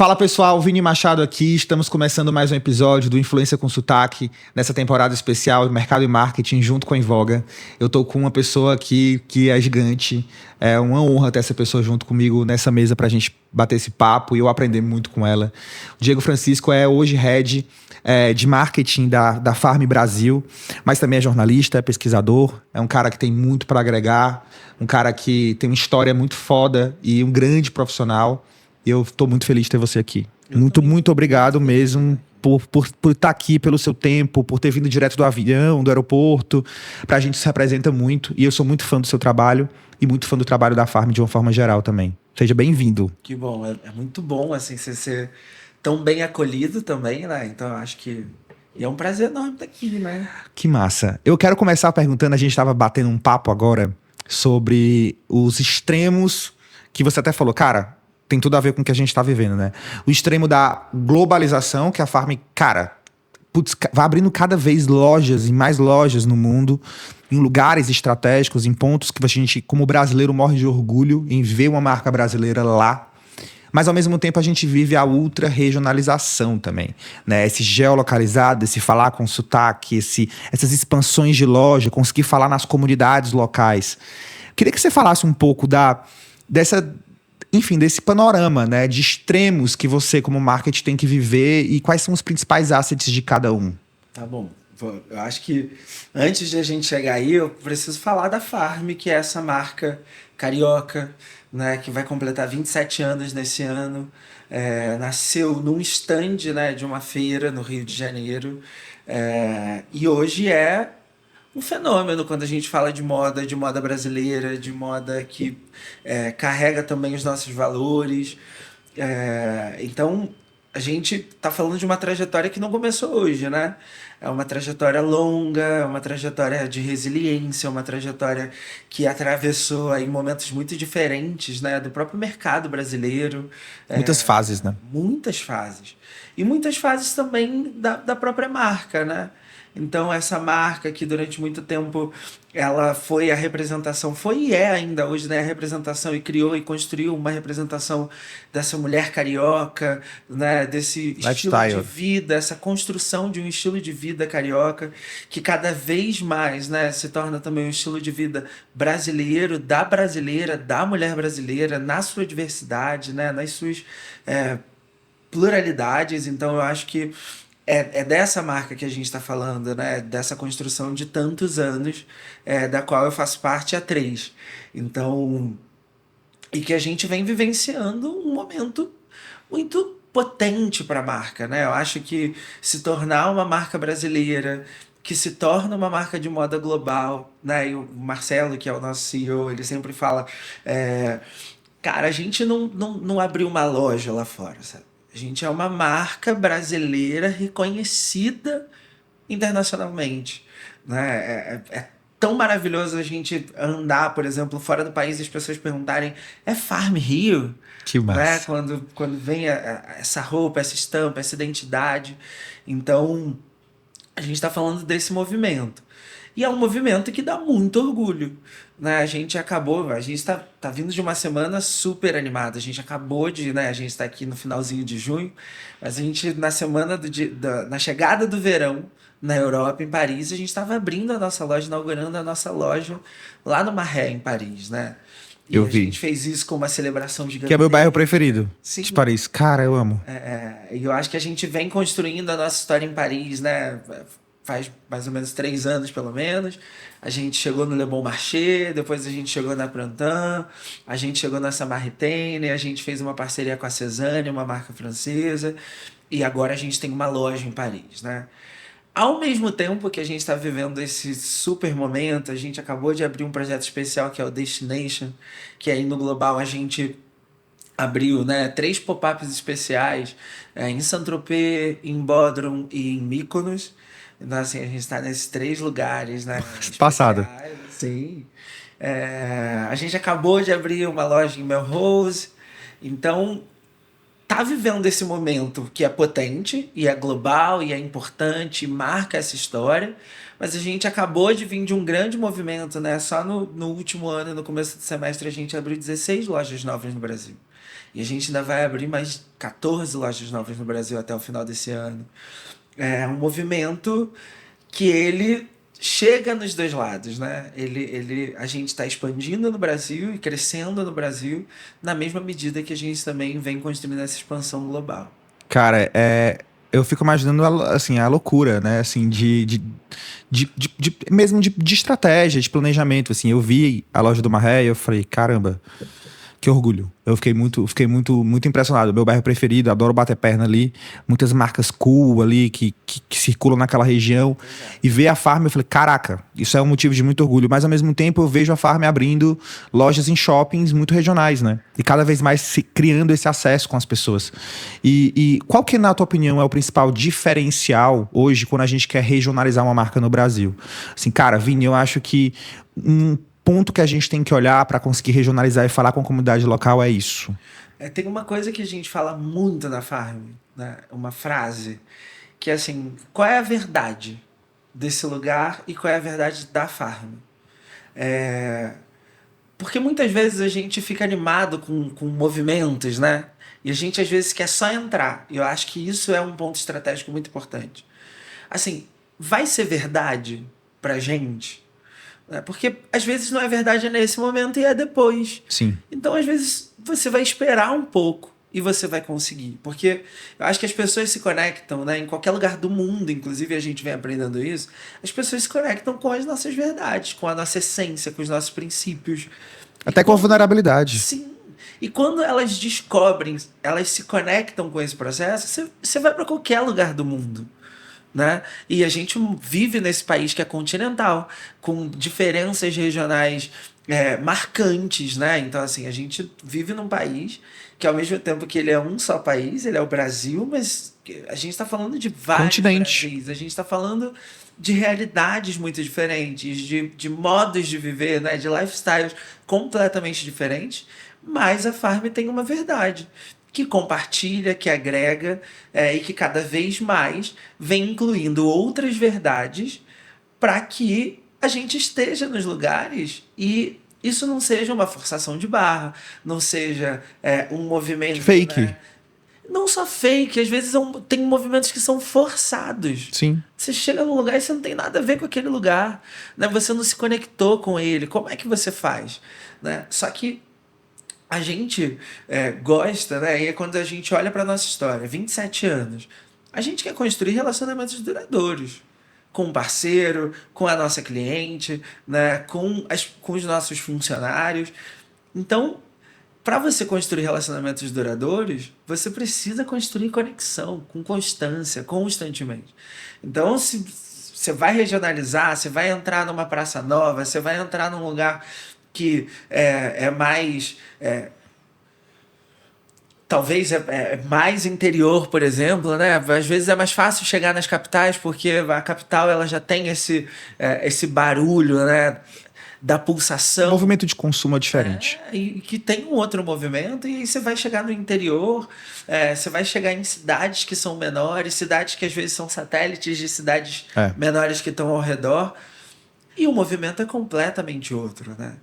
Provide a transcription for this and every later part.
Fala pessoal, Vini Machado aqui, estamos começando mais um episódio do Influência com Sotaque, nessa temporada especial de Mercado e Marketing junto com a Invoga. Eu tô com uma pessoa aqui que é gigante, é uma honra ter essa pessoa junto comigo nessa mesa pra gente bater esse papo e eu aprender muito com ela. O Diego Francisco é hoje Head de Marketing da Farm Brasil, mas também é jornalista, é pesquisador, é um cara que tem muito para agregar, um cara que tem uma história muito foda e um grande profissional. E eu estou muito feliz de ter você aqui. Muito obrigado mesmo por estar aqui, pelo seu tempo, por ter vindo direto do avião, do aeroporto. Pra gente isso representa muito. E eu sou muito fã do seu trabalho e muito fã do trabalho da Farm de uma forma geral também. Seja bem-vindo. Que bom, é muito bom assim você ser tão bem acolhido também, né? Então eu acho que é um prazer enorme estar aqui, né? Que massa. Eu quero começar perguntando, a gente estava batendo um papo agora sobre os extremos que você até falou, cara, tem tudo a ver com o que a gente está vivendo, né? O extremo da globalização, que a Farm, cara, vai abrindo cada vez lojas e mais lojas no mundo, em lugares estratégicos, em pontos que a gente, como brasileiro, morre de orgulho em ver uma marca brasileira lá. Mas, ao mesmo tempo, a gente vive a ultra-regionalização também, né? Esse geolocalizado, esse falar com sotaque, essas expansões de loja, conseguir falar nas comunidades locais. Queria que você falasse um pouco desse panorama, né, de extremos que você, como marketing, tem que viver e quais são os principais assets de cada um. Tá bom. Eu acho que antes de a gente chegar aí, eu preciso falar da Farm, que é essa marca carioca, né, que vai completar 27 anos nesse ano. Nasceu num stand, né, de uma feira no Rio de Janeiro. E hoje é um fenômeno quando a gente fala de moda brasileira, de moda que carrega também os nossos valores. Então, a gente está falando de uma trajetória que não começou hoje, né? É uma trajetória longa, é uma trajetória de resiliência, uma trajetória que atravessou aí momentos muito diferentes, né, do próprio mercado brasileiro. Muitas fases, né? Muitas fases. E muitas fases também da própria marca, né? Então, essa marca que durante muito tempo ela foi a representação, foi e é ainda hoje, né, a representação, e criou e construiu uma representação dessa mulher carioca, né, desse estilo de vida, essa construção de um estilo de vida carioca, que cada vez mais, né, se torna também um estilo de vida brasileiro, da brasileira, da mulher brasileira, na sua diversidade, né, nas suas pluralidades. Então, eu acho que é dessa marca que a gente está falando, né? Dessa construção de tantos anos, da qual eu faço parte há 3. Então, e que a gente vem vivenciando um momento muito potente para a marca, né? Eu acho que se tornar uma marca brasileira, que se torna uma marca de moda global, né? E o Marcelo, que é o nosso CEO, ele sempre fala, cara, a gente não abriu uma loja lá fora, sabe? A gente é uma marca brasileira reconhecida internacionalmente, né? É tão maravilhoso a gente andar, por exemplo, fora do país e as pessoas perguntarem: é Farm Rio? Que Né? massa. Quando vem essa roupa, essa estampa, essa identidade. Então, a gente está falando desse movimento. E é um movimento que dá muito orgulho, né? A gente tá vindo de uma semana super animada. A gente acabou de, né? A gente está aqui no finalzinho de junho, mas a gente, na semana na chegada do verão na Europa, em Paris, a gente estava abrindo a nossa loja, inaugurando a nossa loja lá no Marais, em Paris, né? E Eu a vi. gente fez isso com uma celebração gigantesca. Que é meu bairro preferido. Sim. De Paris. Cara, eu amo. E eu acho que a gente vem construindo a nossa história em Paris, né? Faz mais ou menos 3 anos, pelo menos. A gente chegou no Le Bon Marché, depois a gente chegou na Printemps, a gente chegou na Samaritaine, a gente fez uma parceria com a Cézanne, uma marca francesa, e agora a gente tem uma loja em Paris, né? Ao mesmo tempo que a gente está vivendo esse super momento, a gente acabou de abrir um projeto especial que é o Destination, que aí no global a gente abriu, né, 3 pop-ups especiais em Saint-Tropez, em Bodrum e em Mykonos. Então, assim, a gente está nesses 3 lugares, né? Passado. Sim. A gente acabou de abrir uma loja em Melrose. Então, tá vivendo esse momento que é potente, e é global, e é importante, e marca essa história. Mas a gente acabou de vir de um grande movimento, né? Só no último ano, no começo do semestre, a gente abriu 16 lojas novas no Brasil. E a gente ainda vai abrir mais 14 lojas novas no Brasil até o final desse ano. É um movimento que ele chega nos dois lados, né? A gente está expandindo no Brasil e crescendo no Brasil na mesma medida que a gente também vem construindo essa expansão global. Cara, eu fico imaginando assim, a loucura, né? Assim, mesmo de estratégia, de planejamento. Assim, eu vi a loja do Marré e eu falei, caramba, que orgulho. Eu fiquei muito impressionado. Meu bairro preferido, adoro bater perna ali. Muitas marcas cool ali que circulam naquela região. E ver a Farm, eu falei, caraca, isso é um motivo de muito orgulho. Mas ao mesmo tempo eu vejo a Farm abrindo lojas em shoppings muito regionais, né? E cada vez mais criando esse acesso com as pessoas. E qual que, na tua opinião, é o principal diferencial hoje quando a gente quer regionalizar uma marca no Brasil? Assim, cara, Vini, eu acho que ponto que a gente tem que olhar para conseguir regionalizar e falar com a comunidade local é isso. Tem uma coisa que a gente fala muito na Farm, né? Uma frase, que é assim, qual é a verdade desse lugar e qual é a verdade da Farm? Porque muitas vezes a gente fica animado com movimentos, né? E a gente às vezes quer só entrar. E eu acho que isso é um ponto estratégico muito importante. Assim, vai ser verdade pra gente? Né? Porque às vezes não é verdade nesse momento e é depois. Sim. Então, às vezes, você vai esperar um pouco e você vai conseguir. Porque eu acho que as pessoas se conectam, né? Em qualquer lugar do mundo, inclusive a gente vem aprendendo isso, as pessoas se conectam com as nossas verdades, com a nossa essência, com os nossos princípios. Até com a vulnerabilidade. Sim. E quando elas descobrem, elas se conectam com esse processo, você vai para qualquer lugar do mundo. Né? E a gente vive nesse país que é continental, com diferenças regionais marcantes, né? Então, assim, a gente vive num país que, ao mesmo tempo que ele é um só país, ele é o Brasil, mas a gente está falando de vários Continente. Brasis, a gente está falando de realidades muito diferentes, de modos de viver, né? De lifestyles completamente diferentes, mas a Farm tem uma verdade que compartilha, que agrega e que cada vez mais vem incluindo outras verdades para que a gente esteja nos lugares e isso não seja uma forçação de barra, não seja um movimento... Fake. Né? Não só fake, às vezes tem movimentos que são forçados. Sim. Você chega num lugar e você não tem nada a ver com aquele lugar. Né? Você não se conectou com ele. Como é que você faz? Né? Só que a gente gosta, né? E é quando a gente olha para nossa história, 27 anos, a gente quer construir relacionamentos duradouros com o parceiro, com a nossa cliente, né? Com os nossos funcionários. Então, para você construir relacionamentos duradouros, você precisa construir conexão, com constância, constantemente. Então, se você vai regionalizar, você vai entrar numa praça nova, você vai entrar num lugar que é mais... talvez mais interior, por exemplo, né? Às vezes é mais fácil chegar nas capitais porque a capital ela já tem esse barulho, né? Da pulsação. O movimento de consumo é diferente. E que tem um outro movimento, e aí você vai chegar no interior, você vai chegar em cidades que são menores, cidades que às vezes são satélites de cidades menores que estão ao redor, e o movimento é completamente outro, né?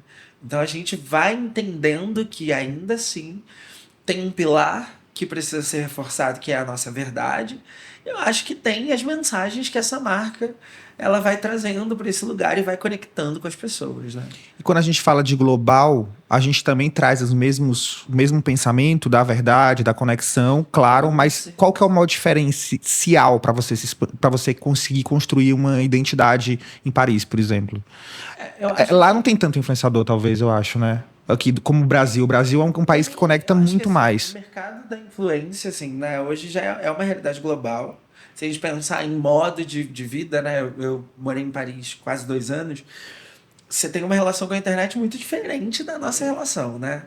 Então a gente vai entendendo que ainda assim tem um pilar que precisa ser reforçado, que é a nossa verdade. Eu acho que tem as mensagens que essa marca ela vai trazendo para esse lugar e vai conectando com as pessoas, né? E quando a gente fala de global, a gente também traz o mesmo pensamento da verdade, da conexão, claro, mas qual que é o maior diferencial para você conseguir construir uma identidade em Paris, por exemplo? Lá não tem tanto influenciador, talvez, eu acho, né? Aqui, como o Brasil é um país que conecta muito mais. O mercado da influência, assim, né? Hoje já é uma realidade global. Se a gente pensar em modo de vida, né? Eu morei em Paris quase 2 anos. Você tem uma relação com a internet muito diferente da nossa relação, né?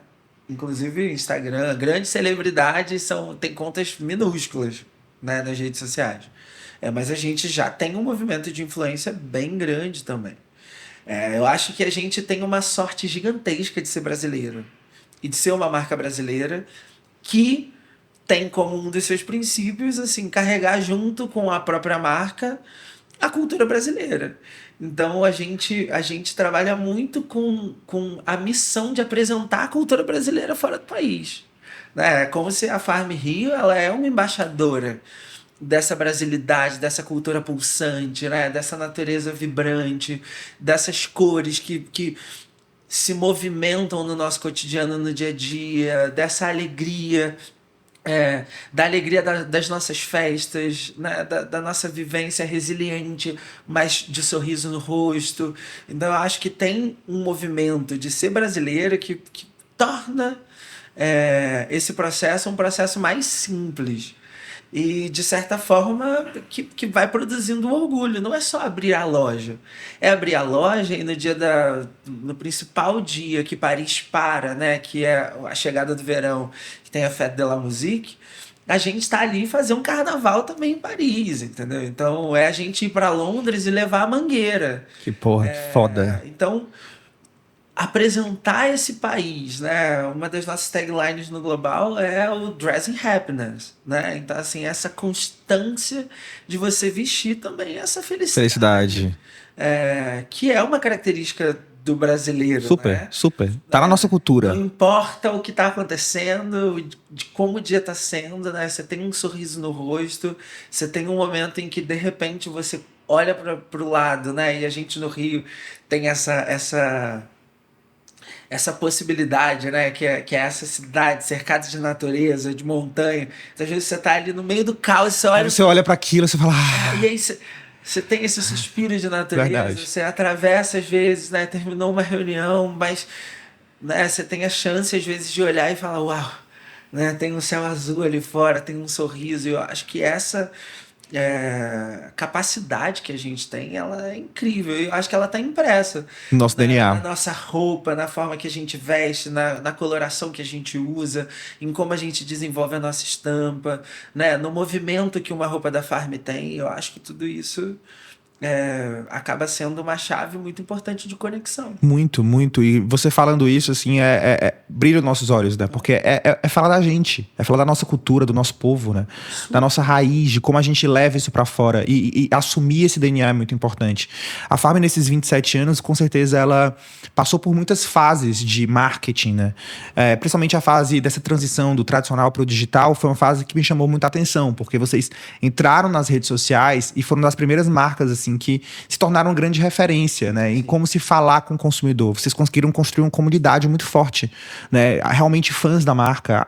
Inclusive, Instagram, grandes celebridades têm contas minúsculas, né, nas redes sociais. Mas a gente já tem um movimento de influência bem grande também. Eu acho que a gente tem uma sorte gigantesca de ser brasileiro e de ser uma marca brasileira que tem como um dos seus princípios assim, carregar junto com a própria marca a cultura brasileira. Então a gente trabalha muito com a missão de apresentar a cultura brasileira fora do país. né? É como se a Farm Rio ela é uma embaixadora dessa brasilidade, dessa cultura pulsante, né? Dessa natureza vibrante, dessas cores que se movimentam no nosso cotidiano, no dia a dia, dessa alegria, da alegria das nossas festas, né? Da nossa vivência resiliente, mas de sorriso no rosto. Então eu acho que tem um movimento de ser brasileiro que torna esse processo um processo mais simples. E, de certa forma, que vai produzindo um orgulho. Não é só abrir a loja. É abrir a loja e no principal dia que Paris para, né, que é a chegada do verão, que tem a Fête de la Musique, a gente está ali fazer um carnaval também em Paris, entendeu? Então, é a gente ir para Londres e levar a Mangueira. Que porra, que foda. Então, apresentar esse país, né? Uma das nossas taglines no global é o Dressing Happiness, né? Então, assim, essa constância de você vestir também essa felicidade. Felicidade. Que é uma característica do brasileiro, Super, né? super. Tá na nossa Não cultura. importa o que está acontecendo, de como o dia está sendo, né? Você tem um sorriso no rosto, você tem um momento em que, de repente, você olha para o lado, né? E a gente no Rio tem essa possibilidade, né? Que é essa cidade cercada de natureza, de montanha. Então, às vezes você tá ali no meio do caos, você Aí olha. você olha pra aquilo e você fala. E aí você tem esse suspiro de natureza, Verdade. você atravessa às vezes, né? Terminou uma reunião, mas né, você tem a chance às vezes de olhar e falar, uau, né? Tem um céu azul ali fora, tem um sorriso. E eu acho que essa capacidade que a gente tem, ela é incrível. Eu acho que ela está impressa Nosso na DNA. nossa roupa, na forma que a gente veste, na coloração que a gente usa, em como a gente desenvolve a nossa estampa, né? No movimento que uma roupa da Farm tem. Eu acho que tudo isso acaba sendo uma chave muito importante de conexão. Muito, muito. E você falando isso, assim, brilha os nossos olhos, né? Porque é falar da gente, é falar da nossa cultura, do nosso povo, né? Da nossa raiz, de como a gente leva isso pra fora. E assumir esse DNA é muito importante. A Farm, nesses 27 anos, com certeza, ela passou por muitas fases de marketing, né? Principalmente a fase dessa transição do tradicional pro digital foi uma fase que me chamou muita atenção, porque vocês entraram nas redes sociais e foram das primeiras marcas, assim, que se tornaram grande referência, né? Em como se falar com o consumidor. Vocês conseguiram construir uma comunidade muito forte, né? Realmente fãs da marca,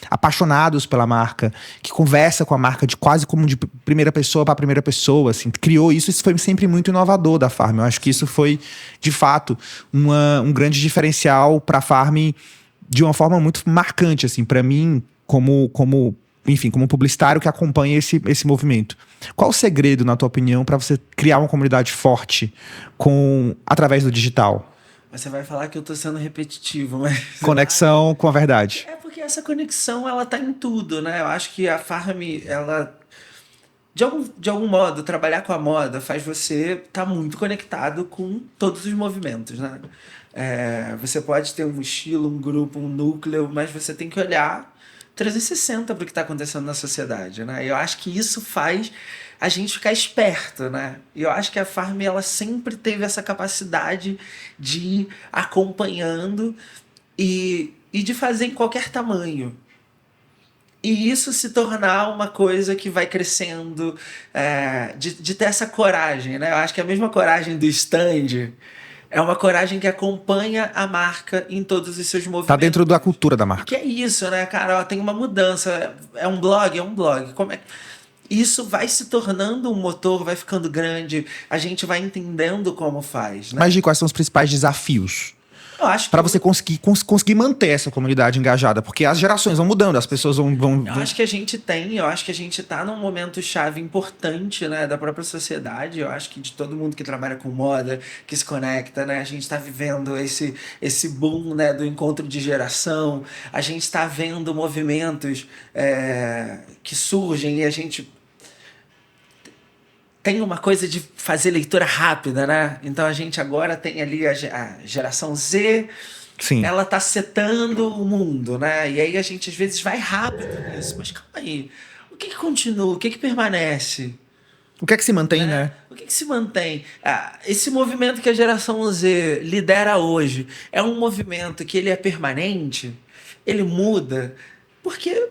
apaixonados pela marca, que conversa com a marca de quase como de primeira pessoa para primeira pessoa, assim. Criou isso foi sempre muito inovador da Farm. Eu acho que isso foi, de fato, um grande diferencial para a Farm de uma forma muito marcante, assim, para mim, enfim, como publicitário que acompanha esse movimento. Qual o segredo, na tua opinião, para você criar uma comunidade forte através do digital? Você vai falar que eu tô sendo repetitivo, mas... Conexão com a verdade. É porque essa conexão, ela tá em tudo, né? Eu acho que a Farm, ela... De algum modo, trabalhar com a moda faz você estar muito conectado com todos os movimentos, né? Você pode ter um estilo, um grupo, um núcleo, mas você tem que olhar 360 para o que está acontecendo na sociedade, né? Eu acho que isso faz a gente ficar esperto, né? E eu acho que a Farm, ela sempre teve essa capacidade de ir acompanhando e de fazer em qualquer tamanho. E isso se tornar uma coisa que vai crescendo, de ter essa coragem, né? Eu acho que a mesma coragem do stand é uma coragem que acompanha a marca em todos os seus movimentos. Tá dentro da cultura da marca. Que é isso, né, cara? Ó, tem uma mudança. É um blog? É um blog. Como é? Isso vai se tornando um motor, vai ficando grande, a gente vai entendendo como faz, né? Mas de quais são os principais desafios Eu acho para que você conseguir manter essa comunidade engajada? Porque as gerações vão mudando, as pessoas vão... Eu acho que a gente tá num momento chave importante, né, da própria sociedade. Eu acho que de todo mundo que trabalha com moda, que se conecta, né, a gente tá vivendo esse boom, né, do encontro de geração. A gente tá vendo movimentos que surgem e a gente tem uma coisa de fazer leitura rápida, né? Então a gente agora tem ali a geração Z. Sim. Ela tá setando o mundo, né? E aí a gente às vezes vai rápido nisso. Mas calma aí. O que continua? O que permanece? O que é que se mantém, né? O que se mantém? Esse movimento que a geração Z lidera hoje é um movimento que ele é permanente? Ele muda? Porque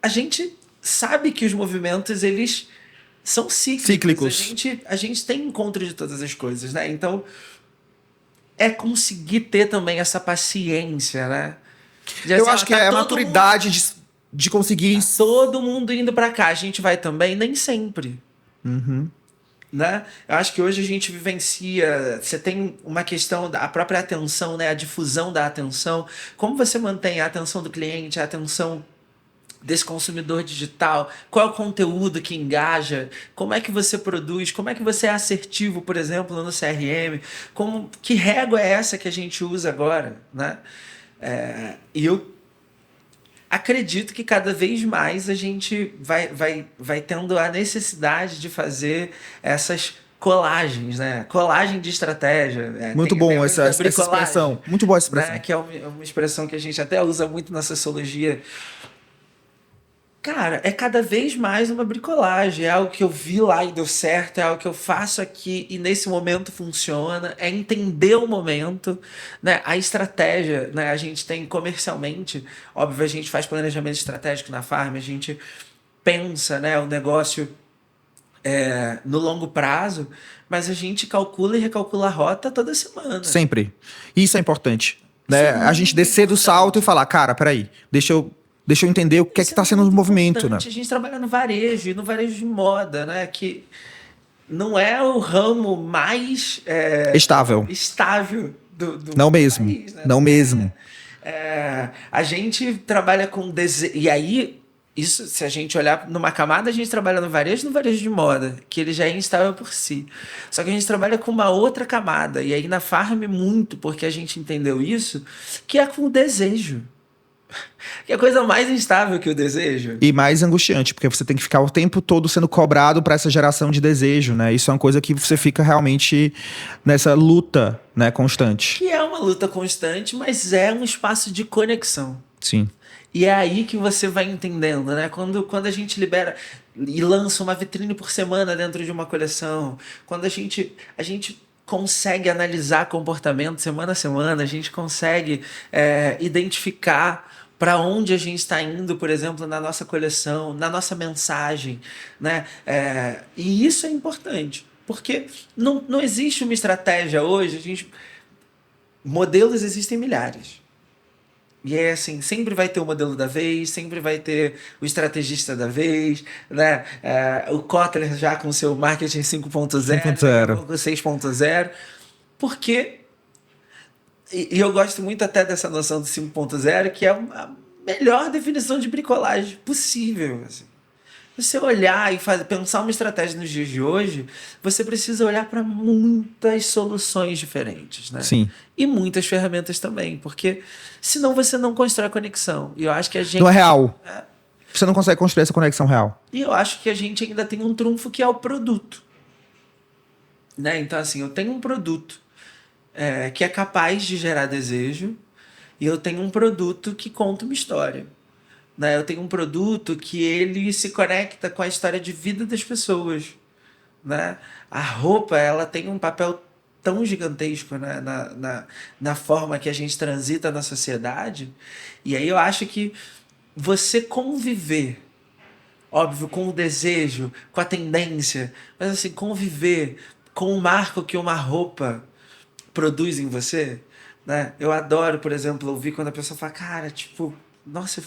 a gente sabe que os movimentos, eles são Cíclicos. A gente tem encontro de todas as coisas, né? Então, é conseguir ter também essa paciência, né? Eu acho que é a maturidade de conseguir... Todo mundo indo para cá, a gente vai também? Nem sempre. Né? Eu acho que hoje a gente vivencia, você tem uma questão da própria atenção, né? A difusão da atenção, como você mantém a atenção do cliente, a atenção desse consumidor digital, qual é o conteúdo que engaja, como é que você produz, como é que você é assertivo, por exemplo, no CRM, que régua é essa que a gente usa agora, né? E eu acredito que cada vez mais a gente vai tendo a necessidade de fazer essas colagens, né? Colagem de estratégia. Muito bom essa expressão. Muito boa essa expressão. Né? Que é uma expressão que a gente até usa muito na sociologia. Cara, é cada vez mais uma bricolagem. É algo que eu vi lá e deu certo, é algo que eu faço aqui e nesse momento funciona. É entender o momento, né? A estratégia, né? A gente tem comercialmente, óbvio, a gente faz planejamento estratégico na Farm, a gente pensa, né, o negócio no longo prazo, mas a gente calcula e recalcula a rota toda semana. Sempre. Isso é importante. Né? A gente descer do salto e falar, cara, peraí, deixa eu entender o que é que está sendo o movimento. Né? A gente trabalha no varejo, e no varejo de moda, né? Que não é o ramo mais estável do não mesmo, país, né? Não mesmo. A gente trabalha com desejo. E aí, isso, se a gente olhar numa camada, a gente trabalha no varejo de moda, que ele já é instável por si. Só que a gente trabalha com uma outra camada. E aí na Farm muito, porque a gente entendeu isso, que é com o desejo. Que é a coisa mais instável que o desejo. E mais angustiante, porque você tem que ficar o tempo todo sendo cobrado para essa geração de desejo, né? Isso é uma coisa que você fica realmente nessa luta, né, constante. Que é uma luta constante, mas é um espaço de conexão. Sim. E é aí que você vai entendendo, né? Quando a gente libera e lança uma vitrine por semana dentro de uma coleção, quando a gente consegue analisar comportamento semana a semana, a gente consegue identificar para onde a gente está indo, por exemplo, na nossa coleção, na nossa mensagem, né? E isso é importante, porque não existe uma estratégia hoje, modelos existem milhares. E é assim, sempre vai ter o modelo da vez, sempre vai ter o estrategista da vez, né? O Kotler já com seu marketing 5.0, 6.0, porque... E eu gosto muito até dessa noção do 5.0, que é a melhor definição de bricolagem possível. Assim. Você olhar e pensar uma estratégia nos dias de hoje, você precisa olhar para muitas soluções diferentes, né? Sim. E muitas ferramentas também, porque senão você não constrói conexão. E eu acho que a gente... Não é real. Você não consegue construir essa conexão real. E eu acho que a gente ainda tem um trunfo que é o produto. Né? Então, assim, eu tenho um produto que é capaz de gerar desejo, e eu tenho um produto que conta uma história. Né? Eu tenho um produto que ele se conecta com a história de vida das pessoas. Né? A roupa, ela tem um papel tão gigantesco, né? na forma que a gente transita na sociedade. E aí eu acho que você conviver, óbvio, com o desejo, com a tendência, mas assim, conviver com o marco que uma roupa produz em você, né? Eu adoro, por exemplo, ouvir quando a pessoa fala, cara, tipo, nossa,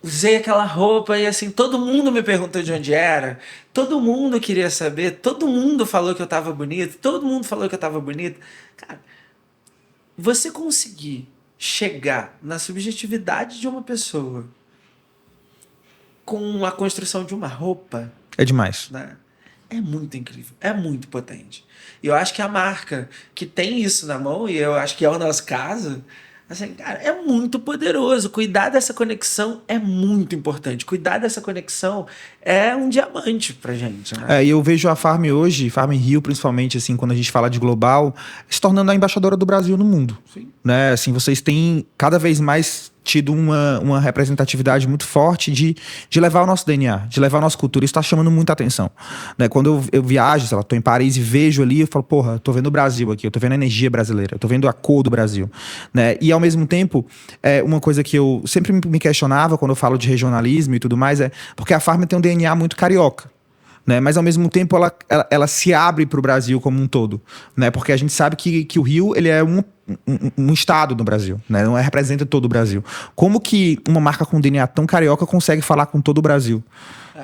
usei aquela roupa e assim, todo mundo me perguntou de onde era, todo mundo queria saber, todo mundo falou que eu tava bonito, todo mundo falou que eu tava bonito. Cara, você conseguir chegar na subjetividade de uma pessoa com a construção de uma roupa... É demais. Né? É muito incrível, é muito potente. E eu acho que a marca que tem isso na mão, e eu acho que é o nosso caso, assim, cara, é muito poderoso. Cuidar dessa conexão é muito importante. Cuidar dessa conexão é um diamante pra gente. Né? E eu vejo a Farm hoje, Farm Rio principalmente, assim, quando a gente fala de global, se tornando a embaixadora do Brasil no mundo. Sim. Né? Assim, vocês têm cada vez mais tido uma representatividade muito forte de levar o nosso DNA, de levar a nossa cultura. Isso está chamando muita atenção. Né? Quando eu viajo, sei lá, tô em Paris e vejo ali, eu falo, porra, eu tô vendo o Brasil aqui, eu tô vendo a energia brasileira, eu tô vendo a cor do Brasil. Né? E ao mesmo tempo, uma coisa que eu sempre me questionava quando eu falo de regionalismo e tudo mais, porque a Farm tem um DNA muito carioca. Né? Mas ao mesmo tempo ela se abre para o Brasil como um todo, né? Porque a gente sabe que o Rio ele é um estado no Brasil, né? Não representa todo o Brasil. Como que uma marca com DNA tão carioca consegue falar com todo o Brasil?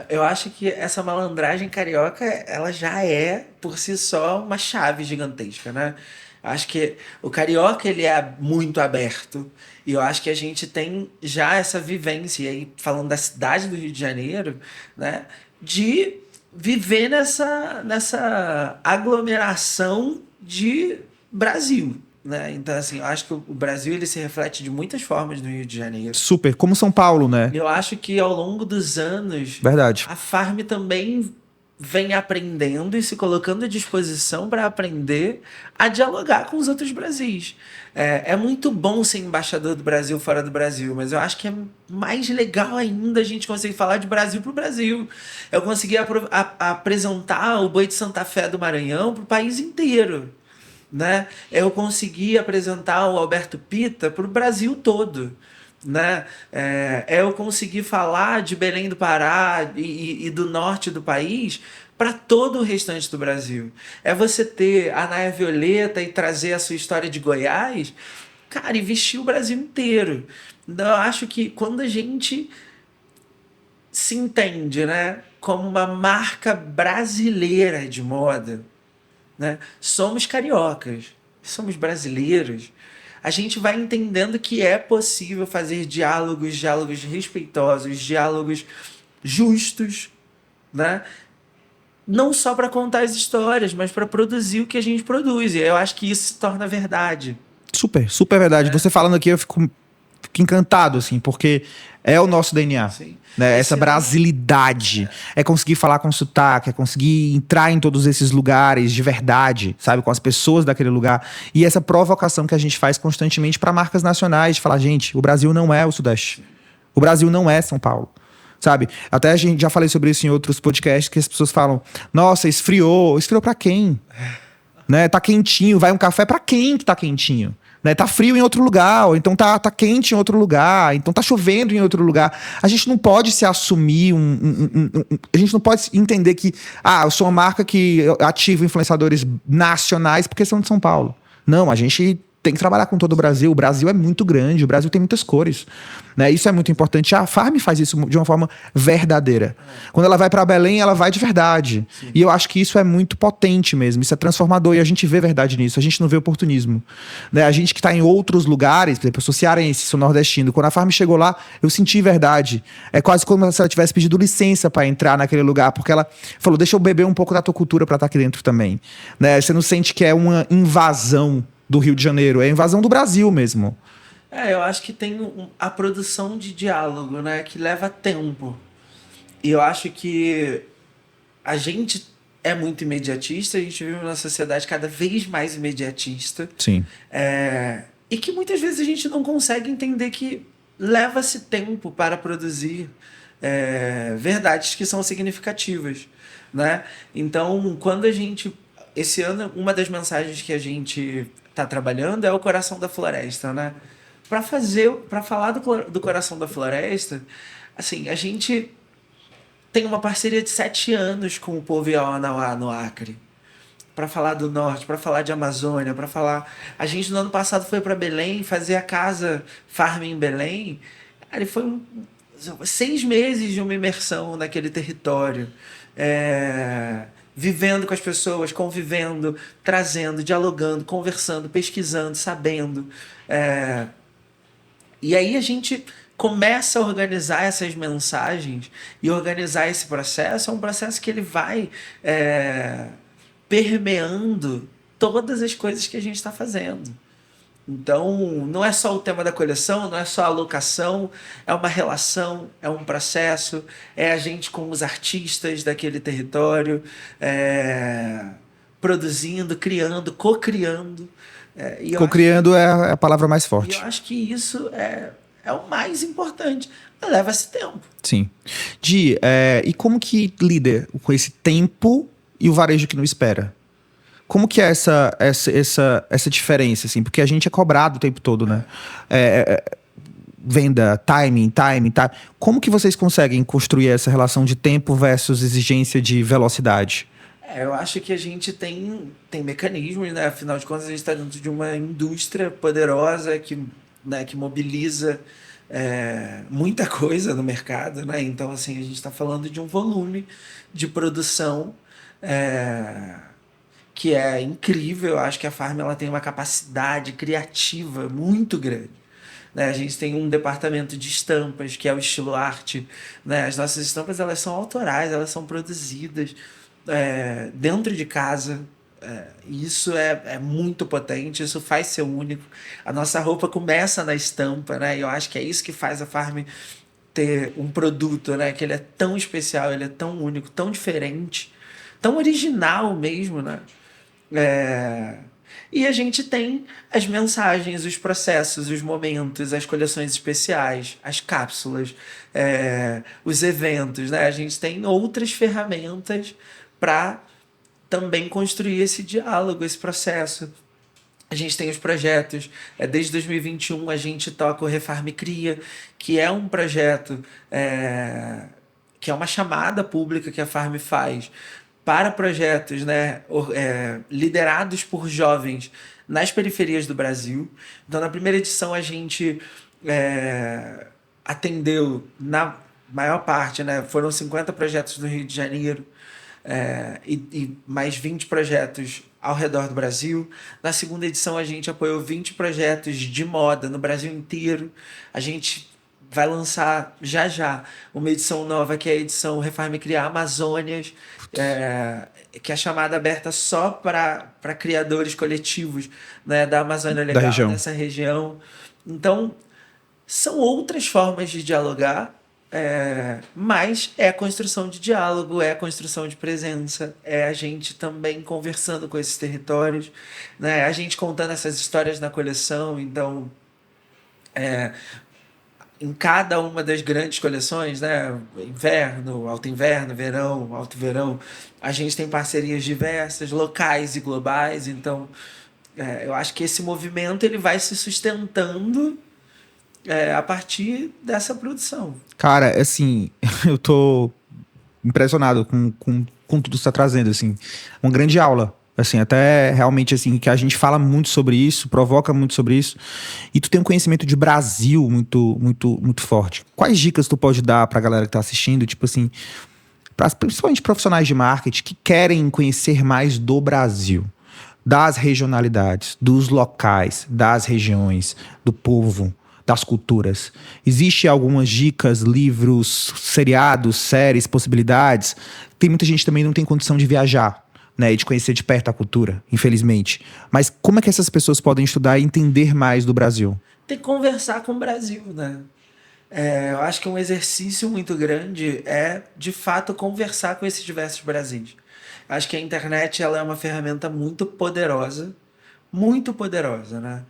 Eu acho que essa malandragem carioca, ela já é, por si só, uma chave gigantesca, né? Acho que o carioca, ele é muito aberto. E eu acho que a gente tem já essa vivência, e aí falando da cidade do Rio de Janeiro, né? De viver nessa aglomeração de Brasil, né? Então, assim, eu acho que o Brasil ele se reflete de muitas formas no Rio de Janeiro. Super, como São Paulo, né? Eu acho que ao longo dos anos, Verdade. a Farm também vem aprendendo e se colocando à disposição para aprender a dialogar com os outros Brasis. É muito bom ser embaixador do Brasil fora do Brasil, mas eu acho que é mais legal ainda a gente conseguir falar de Brasil para o Brasil. Eu consegui apresentar o Boi de Santa Fé do Maranhão para o país inteiro. Né? Eu consegui apresentar o Alberto Pita para o Brasil todo. Né? Eu consegui falar de Belém do Pará e do norte do país para todo o restante do Brasil. É você ter a Naia Violeta e trazer a sua história de Goiás, cara, e vestir o Brasil inteiro. Então, eu acho que quando a gente se entende, né, como uma marca brasileira de moda, né, somos cariocas, somos brasileiros, a gente vai entendendo que é possível fazer diálogos respeitosos, diálogos justos, né? Não só para contar as histórias, mas para produzir o que a gente produz. E eu acho que isso se torna verdade. Super, super verdade. Você falando aqui, eu fico encantado, assim, porque é o nosso DNA. Sim. Né? Essa brasilidade. É conseguir falar com sotaque, é conseguir entrar em todos esses lugares de verdade, sabe? Com as pessoas daquele lugar. E essa provocação que a gente faz constantemente para marcas nacionais, de falar, gente, o Brasil não é o Sudeste. O Brasil não é São Paulo. Sabe? Até a gente já falei sobre isso em outros podcasts, que as pessoas falam, nossa, esfriou. Esfriou pra quem? Né? Tá quentinho. Vai um café pra quem que tá quentinho? Né? Tá frio em outro lugar, ou então tá quente em outro lugar, então tá chovendo em outro lugar. A gente não pode se assumir a gente não pode entender que eu sou uma marca que ativa influenciadores nacionais porque são de São Paulo. Não, a gente tem que trabalhar com todo o Brasil. O Brasil é muito grande, o Brasil tem muitas cores. Né? Isso é muito importante. A Farm faz isso de uma forma verdadeira. Quando ela vai para Belém, ela vai de verdade. Sim. E eu acho que isso é muito potente mesmo. Isso é transformador e a gente vê verdade nisso. A gente não vê oportunismo. Né? A gente que está em outros lugares, por exemplo, eu sou cearense, sou nordestino. Quando a Farm chegou lá, eu senti verdade. É quase como se ela tivesse pedido licença para entrar naquele lugar, porque ela falou, deixa eu beber um pouco da tua cultura para estar aqui dentro também. Né? Você não sente que é uma invasão do Rio de Janeiro, é a invasão do Brasil mesmo. Eu acho que tem a produção de diálogo, né, que leva tempo. E eu acho que a gente é muito imediatista, a gente vive numa sociedade cada vez mais imediatista. Sim. E que muitas vezes a gente não consegue entender que leva-se tempo para produzir verdades que são significativas, né? Então, quando a gente... Esse ano, uma das mensagens que a gente está trabalhando é o Coração da Floresta, né? Para falar do Coração da Floresta, assim, a gente tem uma parceria de 7 anos com o povo Yawanawá no Acre, para falar do norte, para falar de Amazônia, para falar... A gente no ano passado foi para Belém fazer a casa Farm em Belém. Ele foi 6 meses de uma imersão naquele território, vivendo com as pessoas, convivendo, trazendo, dialogando, conversando, pesquisando, sabendo. E aí a gente começa a organizar essas mensagens e organizar esse processo. É um processo que ele vai permeando todas as coisas que a gente está fazendo. Então, não é só o tema da coleção, não é só a alocação, é uma relação, é um processo, é a gente com os artistas daquele território, produzindo, criando, co-criando. Co-criando é a palavra mais forte. E eu acho que isso é o mais importante. Mas leva-se tempo. Sim. E como que lida com esse tempo e o varejo que não espera? Como que é essa diferença, assim? Porque a gente é cobrado o tempo todo, né? Venda, timing. Como que vocês conseguem construir essa relação de tempo versus exigência de velocidade? Eu acho que a gente tem mecanismos, né? Afinal de contas, a gente está dentro de uma indústria poderosa que mobiliza muita coisa no mercado, né? Então, assim, a gente está falando de um volume de produção que é incrível. Eu acho que a Farm ela tem uma capacidade criativa muito grande. Né? A gente tem um departamento de estampas, que é o estilo arte. Né? As nossas estampas elas são autorais, elas são produzidas dentro de casa. Isso é muito potente, isso faz ser único. A nossa roupa começa na estampa, né? E eu acho que é isso que faz a Farm ter um produto, né? Que ele é tão especial, ele é tão único, tão diferente, tão original mesmo, né? É, E a gente tem as mensagens, os processos, os momentos, as coleções especiais, as cápsulas, os eventos, né? A gente tem outras ferramentas para também construir esse diálogo, esse processo. A gente tem os projetos. Desde 2021 a gente toca o Refarm Cria, que é um projeto que é uma chamada pública que a Farm faz para projetos, né, liderados por jovens nas periferias do Brasil. Então, na primeira edição, a gente atendeu, na maior parte, né, foram 50 projetos no Rio de Janeiro, e mais 20 projetos ao redor do Brasil. Na segunda edição, a gente apoiou 20 projetos de moda no Brasil inteiro. A gente vai lançar já uma edição nova, que é a edição Refarm Criar Amazônias, que é chamada aberta só para criadores coletivos, né, da Amazônia Da Legal, região. dessa região. Então, são outras formas de dialogar, mas é a construção de diálogo, é a construção de presença, é a gente também conversando com esses territórios, né? A gente contando essas histórias na coleção. Então, em cada uma das grandes coleções, né? Inverno, alto inverno, verão, alto verão, a gente tem parcerias diversas, locais e globais. Então, eu acho que esse movimento ele vai se sustentando a partir dessa produção. Cara, assim, eu tô impressionado com tudo que você tá trazendo, assim. Uma grande aula. Assim, até realmente, assim, que a gente fala muito sobre isso, provoca muito sobre isso. E tu tem um conhecimento de Brasil muito forte. Quais dicas tu pode dar pra galera que tá assistindo? Tipo assim, principalmente profissionais de marketing que querem conhecer mais do Brasil, das regionalidades, dos locais, das regiões, do povo, das culturas. Existem algumas dicas, livros, seriados, séries, possibilidades. Tem muita gente também que não tem condição de viajar, né, e de conhecer de perto a cultura, infelizmente. Mas como é que essas pessoas podem estudar e entender mais do Brasil? Tem que conversar com o Brasil, né? Eu acho que um exercício muito grande é, de fato, conversar com esses diversos Brasis. Acho que a internet ela é uma ferramenta muito poderosa, né?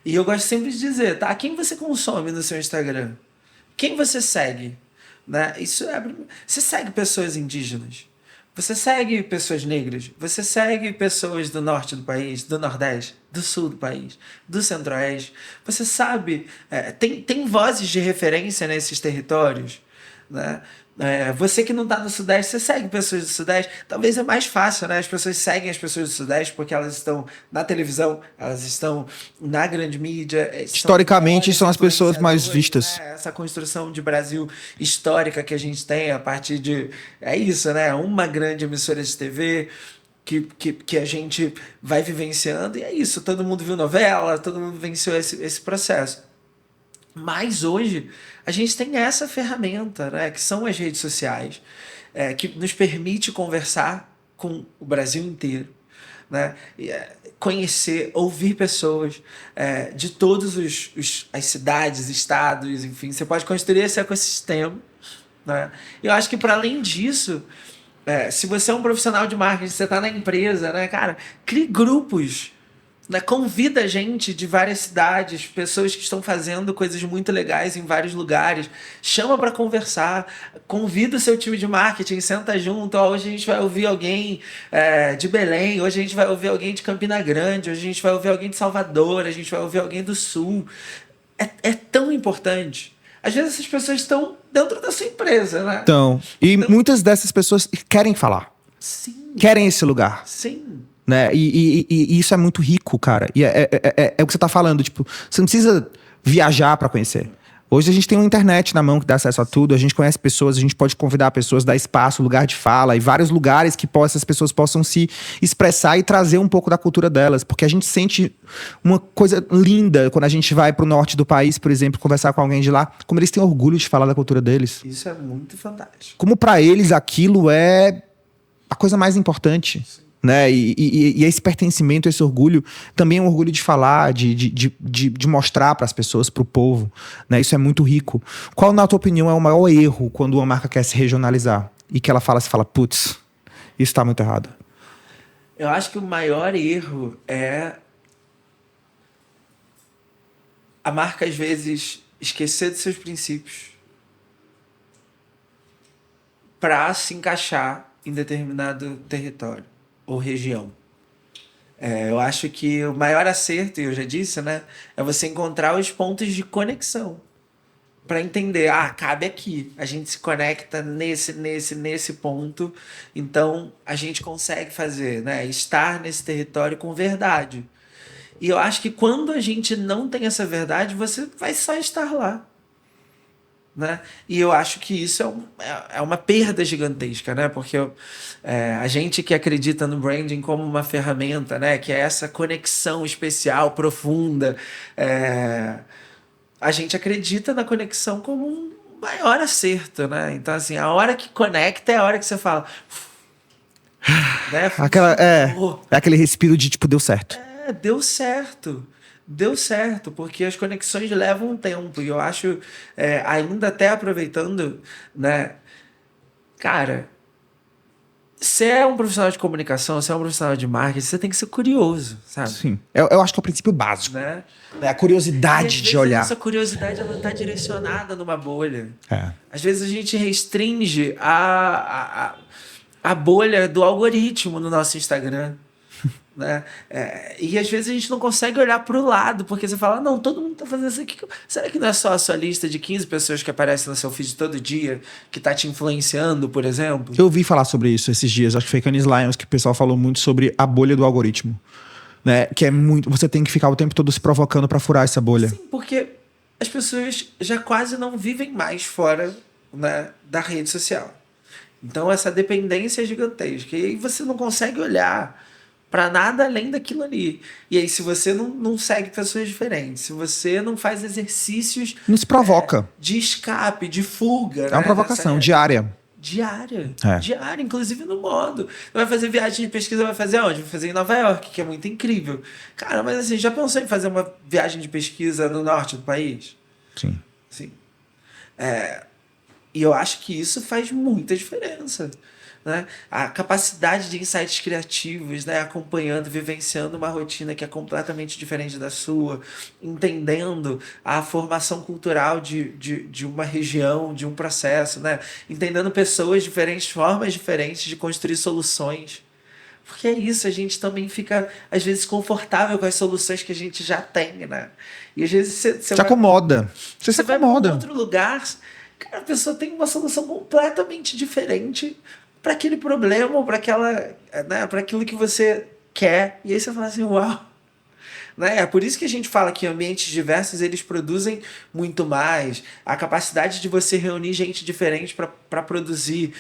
E eu gosto sempre de dizer, tá? Quem você consome no seu Instagram? Quem você segue? Né? Você segue pessoas indígenas? Você segue pessoas negras? Você segue pessoas do norte do país, do nordeste, do sul do país, do centro-oeste? Você sabe, tem vozes de referência nesses territórios, né? Você que não está no Sudeste, você segue pessoas do Sudeste. Talvez é mais fácil, né? As pessoas seguem as pessoas do Sudeste porque elas estão na televisão, elas estão na grande mídia. Historicamente, são as pessoas mais vistas. Né? Essa construção de Brasil histórica que a gente tem a partir de... É isso, né? Uma grande emissora de TV que a gente vai vivenciando. E é isso, todo mundo viu novela, todo mundo venceu esse processo. Mas hoje a gente tem essa ferramenta, né, que são as redes sociais, que nos permite conversar com o Brasil inteiro, né, conhecer, ouvir pessoas de todas as cidades, estados, enfim. Você pode construir esse ecossistema, né? Eu acho que, para além disso, se você é um profissional de marketing, você está na empresa, né, cara, crie grupos né, convida a gente de várias cidades, pessoas que estão fazendo coisas muito legais em vários lugares, chama para conversar, convida o seu time de marketing, senta junto. Ó, hoje a gente vai ouvir alguém de Belém, hoje a gente vai ouvir alguém de Campina Grande, hoje a gente vai ouvir alguém de Salvador, a gente vai ouvir alguém do Sul. É tão importante. Às vezes essas pessoas estão dentro da sua empresa, né? Então, muitas dessas pessoas querem falar. Sim. Querem esse lugar. Sim. Né? E isso é muito rico, cara. E é o que você tá falando, tipo, você não precisa viajar para conhecer. Hoje a gente tem uma internet na mão que dá acesso a tudo, a gente conhece pessoas, a gente pode convidar pessoas, dar espaço, lugar de fala e vários lugares que essas pessoas possam se expressar e trazer um pouco da cultura delas, porque a gente sente uma coisa linda quando a gente vai pro norte do país, por exemplo, conversar com alguém de lá, como eles têm orgulho de falar da cultura deles. Isso é muito fantástico. Como para eles aquilo é a coisa mais importante. Né? E esse pertencimento, esse orgulho, também é um orgulho de falar, de mostrar para as pessoas, para o povo. Né? Isso é muito rico. Qual, na tua opinião, é o maior erro quando uma marca quer se regionalizar? E que ela fala, putz, isso está muito errado. Eu acho que o maior erro é a marca, às vezes, esquecer dos seus princípios para se encaixar em determinado território ou região. Eu acho que o maior acerto, e eu já disse, né, é você encontrar os pontos de conexão para entender, cabe aqui, a gente se conecta nesse ponto, então a gente consegue fazer, né, estar nesse território com verdade. E eu acho que quando a gente não tem essa verdade, você vai só estar lá. Né? E eu acho que isso é uma perda gigantesca, né? Porque a gente que acredita no branding como uma ferramenta, né? Que é essa conexão especial, profunda, a gente acredita na conexão como um maior acerto, né? Então, assim, a hora que conecta é a hora que você fala... né? É aquele respiro de, tipo, deu certo. Deu certo. Deu certo, porque as conexões levam um tempo. E eu acho, ainda até aproveitando, né? Cara, você é um profissional de comunicação, você é um profissional de marketing, você tem que ser curioso, sabe? Sim. Eu acho que é o princípio básico. Né? A curiosidade de olhar. Essa curiosidade, ela tá direcionada numa bolha. É. Às vezes a gente restringe a bolha do algoritmo no nosso Instagram. Né? E às vezes a gente não consegue olhar para o lado, porque você fala, não, todo mundo está fazendo isso aqui. Será que não é só a sua lista de 15 pessoas que aparecem no seu feed todo dia que está te influenciando, por exemplo? Eu ouvi falar sobre isso esses dias, acho que foi Cannes Lions, que o pessoal falou muito sobre a bolha do algoritmo. Né? Que é muito. Você tem que ficar o tempo todo se provocando para furar essa bolha. Sim, porque as pessoas já quase não vivem mais fora, né, da rede social. Então essa dependência é gigantesca. E aí você não consegue olhar para nada além daquilo ali. E aí, se você não segue pessoas diferentes, se você não faz exercícios... Não se provoca. De escape, de fuga. É uma provocação diária. Diária, inclusive no modo. Vai fazer viagem de pesquisa, vai fazer onde? Vai fazer em Nova York, que é muito incrível. Cara, mas assim, já pensou em fazer uma viagem de pesquisa no norte do país? Sim. Sim. E eu acho que isso faz muita diferença. Né? A capacidade de insights criativos, né? Acompanhando, vivenciando uma rotina que é completamente diferente da sua, entendendo a formação cultural de uma região, de um processo, né? Entendendo pessoas diferentes, formas diferentes de construir soluções. Porque é isso, a gente também fica, às vezes, confortável com as soluções que a gente já tem, né? E às vezes você se acomoda. Você se acomoda. Vai para outro lugar, cara, a pessoa tem uma solução completamente diferente para aquele problema ou para aquilo que você quer. E aí você fala assim, uau. Né? É por isso que a gente fala que ambientes diversos eles produzem muito mais. A capacidade de você reunir gente diferente para produzir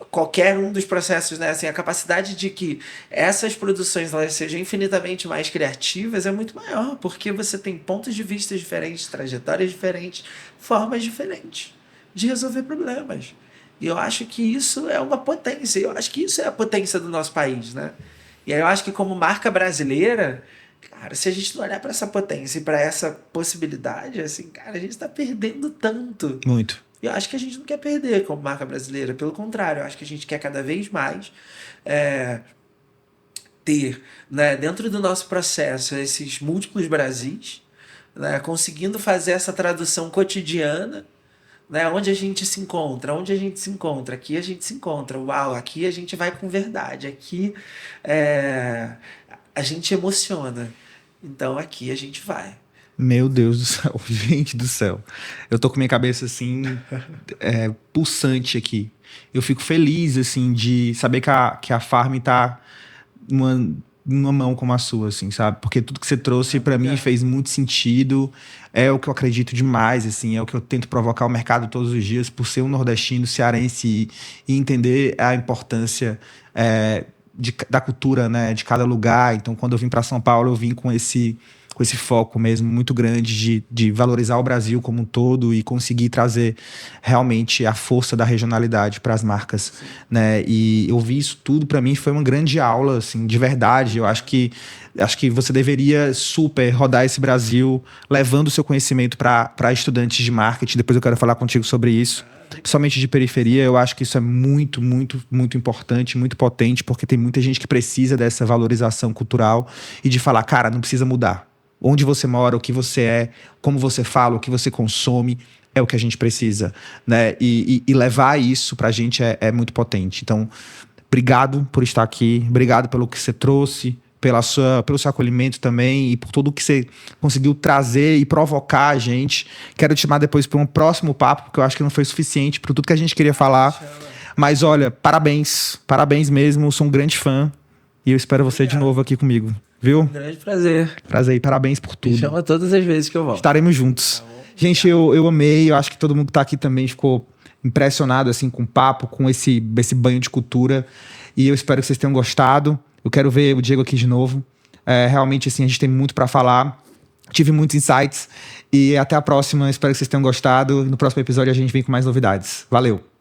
qualquer um dos processos, né? Assim, a capacidade de que essas produções elas sejam infinitamente mais criativas é muito maior, porque você tem pontos de vista diferentes, trajetórias diferentes, formas diferentes de resolver problemas. E eu acho que isso é uma potência. Eu acho que isso é a potência do nosso país, né? E aí eu acho que como marca brasileira, cara, se a gente não olhar para essa potência e para essa possibilidade, assim, cara, a gente está perdendo tanto. Muito. E eu acho que a gente não quer perder como marca brasileira. Pelo contrário, eu acho que a gente quer cada vez mais ter, né, dentro do nosso processo esses múltiplos Brasis, né, conseguindo fazer essa tradução cotidiana, né, onde a gente se encontra, aqui a gente se encontra, uau, aqui a gente vai com verdade, aqui a gente emociona, então aqui a gente vai. Meu Deus do céu, gente do céu. Eu tô com minha cabeça assim, pulsante aqui. Eu fico feliz, assim, de saber que a Farm tá numa mão como a sua, assim, sabe? Porque tudo que você trouxe pra mim fez muito sentido. É o que eu acredito demais, assim, é o que eu tento provocar o mercado todos os dias por ser um nordestino, cearense e entender a importância da cultura, né, de cada lugar. Então, quando eu vim para São Paulo, eu vim com esse foco mesmo muito grande de valorizar o Brasil como um todo e conseguir trazer realmente a força da regionalidade para as marcas, né? E eu vi isso tudo, para mim foi uma grande aula, assim, de verdade. Eu acho que você deveria super rodar esse Brasil levando o seu conhecimento para estudantes de marketing. Depois eu quero falar contigo sobre isso. Principalmente de periferia, eu acho que isso é muito, muito, muito importante, muito potente, porque tem muita gente que precisa dessa valorização cultural e de falar, cara, não precisa mudar. Onde você mora, o que você é, como você fala, o que você consome, é o que a gente precisa, né? E levar isso pra gente é muito potente. Então, obrigado por estar aqui, obrigado pelo que você trouxe, pelo seu acolhimento também e por tudo que você conseguiu trazer e provocar a gente. Quero te chamar depois para um próximo papo, porque eu acho que não foi suficiente para tudo que a gente queria falar. Mas olha, parabéns mesmo, sou um grande fã e eu espero você de novo aqui comigo. Viu? Um grande prazer. Prazer e parabéns por tudo. Me chama todas as vezes que eu volto. Estaremos juntos. Gente, eu amei, eu acho que todo mundo que tá aqui também ficou impressionado assim, com o papo, com esse banho de cultura. E eu espero que vocês tenham gostado. Eu quero ver o Diego aqui de novo. Realmente, assim, a gente tem muito para falar. Tive muitos insights. E até a próxima. Espero que vocês tenham gostado. No próximo episódio a gente vem com mais novidades. Valeu!